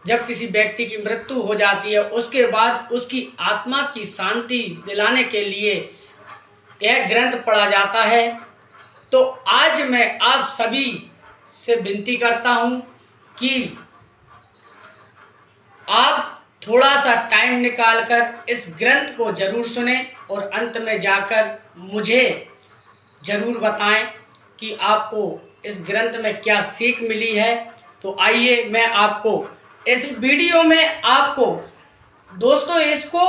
जब किसी व्यक्ति की मृत्यु हो जाती है उसके बाद उसकी आत्मा की शांति दिलाने के लिए यह ग्रंथ पढ़ा जाता है। तो आज मैं आप सभी से विनती करता हूं कि आप थोड़ा सा टाइम निकालकर इस ग्रंथ को जरूर सुने और अंत में जाकर मुझे जरूर बताएं कि आपको इस ग्रंथ में क्या सीख मिली है। तो आइए मैं आपको इस वीडियो में आपको दोस्तों इसको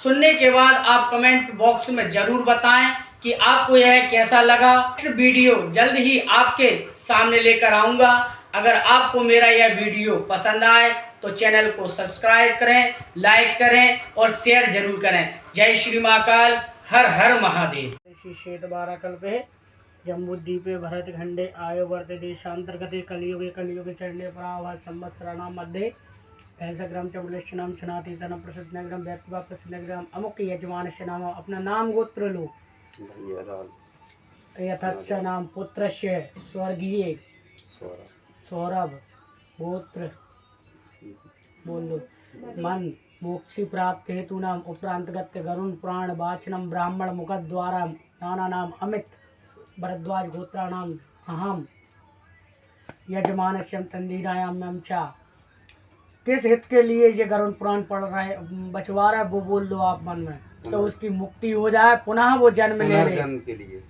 सुनने के बाद आप कमेंट बॉक्स में जरूर बताएं कि आपको यह कैसा लगा। इस वीडियो जल्द ही आपके सामने लेकर आऊँगा। अगर आपको मेरा यह वीडियो पसंद आए तो चैनल को सब्सक्राइब करें, लाइक करें और शेयर जरूर करें। जय श्री महाकाल, हर हर महादेव। श्वेत बाराकल्पे जम्बूद्वीपे भरतखंडे आयोवर्त देशांतर्गते कलियुगे चरणे परावह संवत्सराणां मध्ये ग्राम चमुलेशनाम छनातीतन प्रसिद्ध नगरम व्यक्तिवा प्रसिद्ध नगरम अमुक यजमानस्य नाम। अपना नाम गोत्र लो। यथाच नाम पुत्रस्य स्वर्गीय सौरभ गोत्र बोलो मन मोक्षी प्राप्त हेतु नाम उपरांतगत गरुण पुराण वाचनम ब्राह्मण मुख द्वारा नाना नाम अमित भरद्वाज गोत्राणाम अहम यजमानस्यम तंदीनायाम चा। किस हित के लिए ये गरुड़ पुराण पढ़ रहा है, बचवा रहा है, वो बोल लो आप मन में, तो उसकी मुक्ति हो जाए, पुनः वो जन्म ले ले के लिए।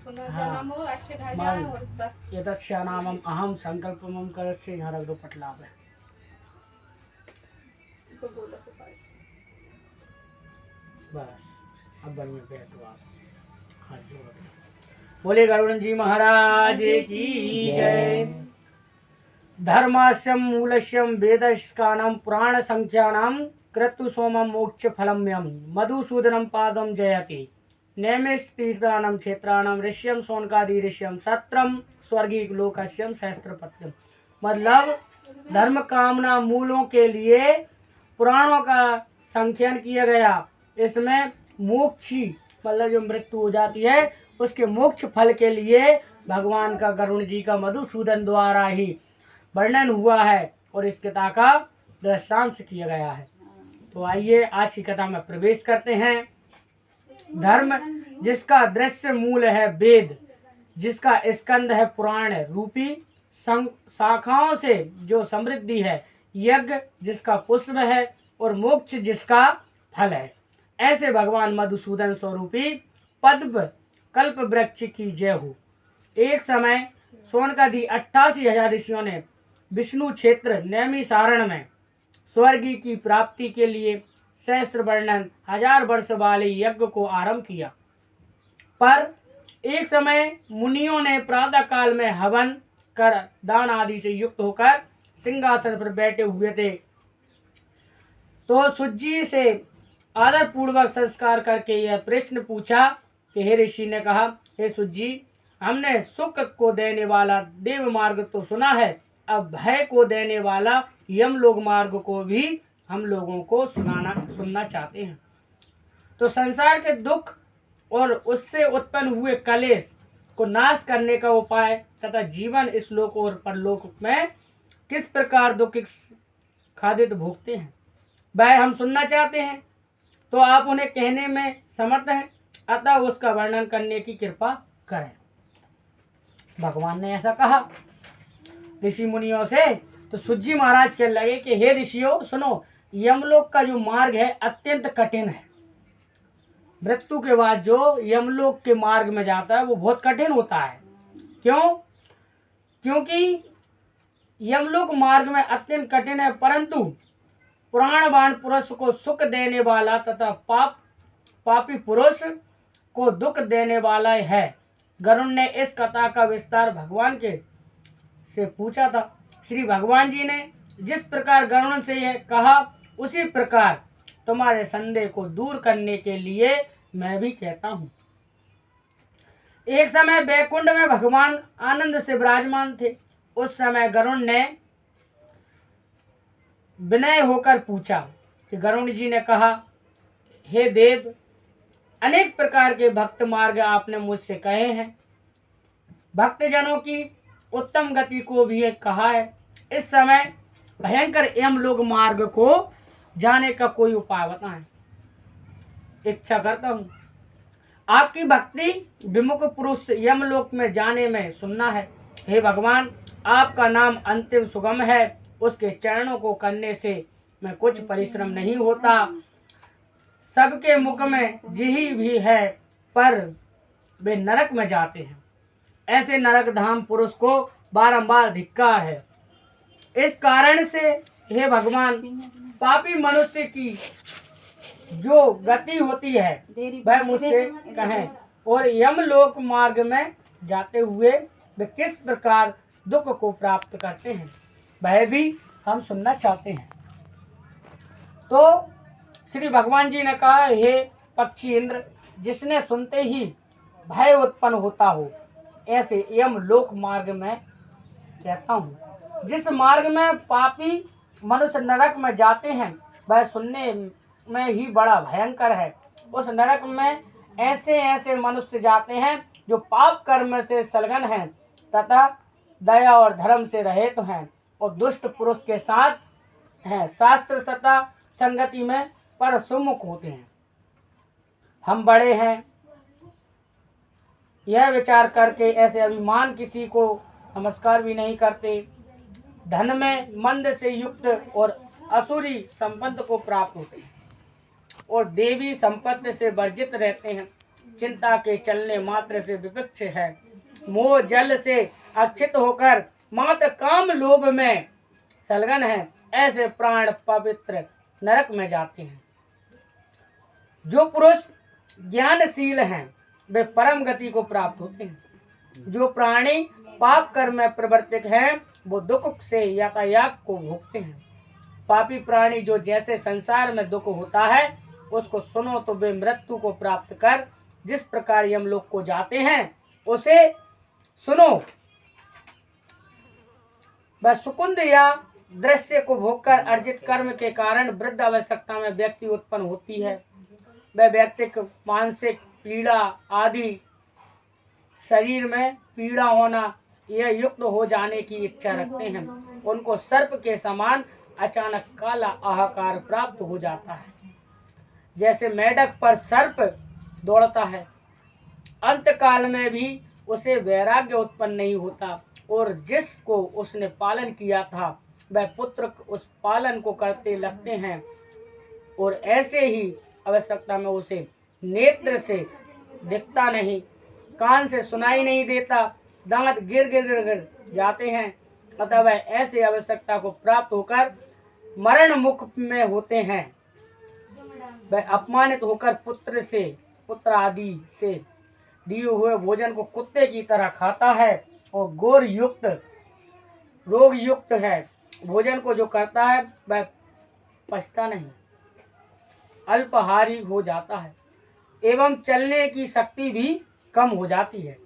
यदक्षा नामम अहम संकल्पम करस्य हर दो पटलाभ है। बस अब बढ़िया बैठो आप, हाथ जोड़ के बोले गरुड़ जी महाराज की जय। धर्मास्यम मूलस्यम वेदस्कानां पुराण संख्यानां क्रतु सोमं मोक्ष फलम्यम मधुसूदनम पादम जयति नेमिष तीर्थानां क्षेत्राणां ऋष्यम सोनकादि ऋष्यम सत्रम स्वर्गीय लोकस्यम सहस्त्रपत्यम। मतलब धर्म कामना मूलों के लिए पुराणों का संख्यान किया गया। इसमें मोक्षी मतलब जो मृत्यु हो जाती है उसके मोक्ष फल के लिए भगवान का गरुड़ जी का मधुसूदन द्वारा ही वर्णन हुआ है और इस कथा का दृष्टांत किया गया है। तो आइए आज की कथा में प्रवेश करते हैं। धर्म जिसका दृश्य मूल है वेद, जिसका स्कंद है पुराण रूपी शाखाओं से जो समृद्धि है, यज्ञ जिसका पुष्प है और मोक्ष जिसका फल है, ऐसे भगवान मधुसूदन स्वरूपी पद्म कल्प वृक्ष की जय हो। एक समय सोनकादि 88,000 ऋषियों ने विष्णु क्षेत्र नैमिषारण्य में स्वर्ग की प्राप्ति के लिए सहस्त्र वर्णन 1000 वर्ष वाले यज्ञ को आरंभ किया। पर एक समय मुनियों ने प्रातः काल में हवन कर दान आदि से युक्त होकर सिंहासन पर बैठे हुए थे। तो सुज्जी से आदर पूर्वक संस्कार करके यह प्रश्न पूछा कि हे ऋषि ने कहा, हे सुज्जी, हमने सुख को देने वाला देव मार्ग तो सुना है, अब भय को देने वाला यमलोक मार्ग को भी हम लोगों को सुनना चाहते हैं। तो संसार के दुख और उससे उत्पन्न हुए कलेश को नाश करने का उपाय तथा जीवन इस लोक और परलोक में किस प्रकार दुख खादित भोगते हैं वह हम सुनना चाहते हैं। तो आप उन्हें कहने में समर्थ हैं, अतः उसका वर्णन करने की कृपा करें। भगवान ने ऐसा कहा ऋषि मुनियों से। तो सुज्जी महाराज कहने लगे कि हे ऋषियों सुनो, यमलोक का जो मार्ग है अत्यंत कठिन है। मृत्यु के बाद जो यमलोक के मार्ग में जाता है वो बहुत कठिन होता है। क्यों? क्योंकि यमलोक मार्ग में अत्यंत कठिन है, परंतु पुराणवान पुरुष को सुख देने वाला तथा पापी पुरुष को दुख देने वाला है। गरुड़ ने इस कथा का विस्तार भगवान के से पूछा था। श्री भगवान जी ने जिस प्रकार गरुड़ से यह कहा उसी प्रकार तुम्हारे संदेह को दूर करने के लिए मैं भी कहता हूँ। एक समय बैकुंठ में भगवान आनंद से विराजमान थे। उस समय गरुड़ ने विनय होकर पूछा कि गरुड़ जी ने कहा, हे देव, अनेक प्रकार के भक्त मार्ग आपने मुझसे कहे हैं, भक्तजनों की उत्तम गति को भी कहा है। इस समय भयंकर यमलोक मार्ग को जाने का कोई उपाय बताएं। इच्छा करता हूँ आपकी भक्ति विमुख पुरुष यमलोक में जाने में सुनना है। हे भगवान, आपका नाम अंतिम सुगम है, उसके चरणों को करने से मैं कुछ परिश्रम नहीं होता। सबके मुख में जिही भी है, पर वे नरक में जाते हैं। ऐसे नरक धाम पुरुष को बारंबार धिक्कार है। इस कारण से हे भगवान, पापी मनुष्य की जो गति होती है वह मुझसे कहें, और यमलोक मार्ग में जाते हुए वे किस प्रकार दुख को प्राप्त करते हैं, वह भी हम सुनना चाहते हैं। तो श्री भगवान जी ने कहा, हे पक्षी इंद्र, जिसने सुनते ही भय उत्पन्न होता हो, ऐसे यमलोक मार्ग में कहता हूँ। जिस मार्ग में पापी मनुष्य नरक में जाते हैं वह सुनने में ही बड़ा भयंकर है। उस नरक में ऐसे ऐसे मनुष्य जाते हैं जो पाप कर्म से संलग्न हैं तथा दया और धर्म से रहित हैं और दुष्ट पुरुष के साथ हैं, शास्त्र तथा संगति में पर सुमुख होते हैं। हम बड़े हैं यह विचार करके ऐसे अभिमान किसी को नमस्कार भी नहीं करते। धन में मंद से युक्त और असुरी संपत्ति को प्राप्त होते हैं और देवी संपत्ति से वर्जित रहते हैं। चिंता के चलने मात्र से विवक्ष है। मोह जल से अक्षित होकर मात्र काम लोभ में संलग्न है। ऐसे प्राण पवित्र नरक में जाते हैं। जो पुरुष ज्ञानशील हैं वे परम गति को प्राप्त होते हैं। जो प्राणी पाप कर्म में प्रवर्तित हैं वो दुख से यातायात को भोगते हैं। पापी प्राणी जो जैसे संसार में दुख होता है उसको सुनो तो वे मृत्यु को प्राप्त कर जिस प्रकार यमलोक को जाते हैं उसे सुनो। वह सुकुंद या दृश्य को भोगकर अर्जित कर्म के कारण वृद्ध आवश्यकता में व्यक्ति उत्पन्न होती है। वह व्यक्ति मानसिक पीड़ा आदि शरीर में पीड़ा होना यह युक्त हो जाने की इच्छा रखते हैं। उनको सर्प के समान अचानक काला आहाकार प्राप्त हो जाता है, जैसे मेढक पर सर्प दौड़ता है। अंत काल में भी उसे वैराग्य उत्पन्न नहीं होता और जिसको उसने पालन किया था वह पुत्र उस पालन को करते लगते हैं और ऐसे ही आवश्यकता में उसे नेत्र से दिखता नहीं, कान से सुनाई नहीं देता, दांत गिर गिर गिर गिर जाते हैं। अतः वह ऐसे आवश्यकता को प्राप्त होकर मरण मुख में होते हैं। वह अपमानित होकर पुत्र आदि से दिए हुए भोजन को कुत्ते की तरह खाता है और रोग युक्त है। भोजन को जो करता है वह पचता नहीं, अल्पहारी हो जाता है एवं चलने की शक्ति भी कम हो जाती है।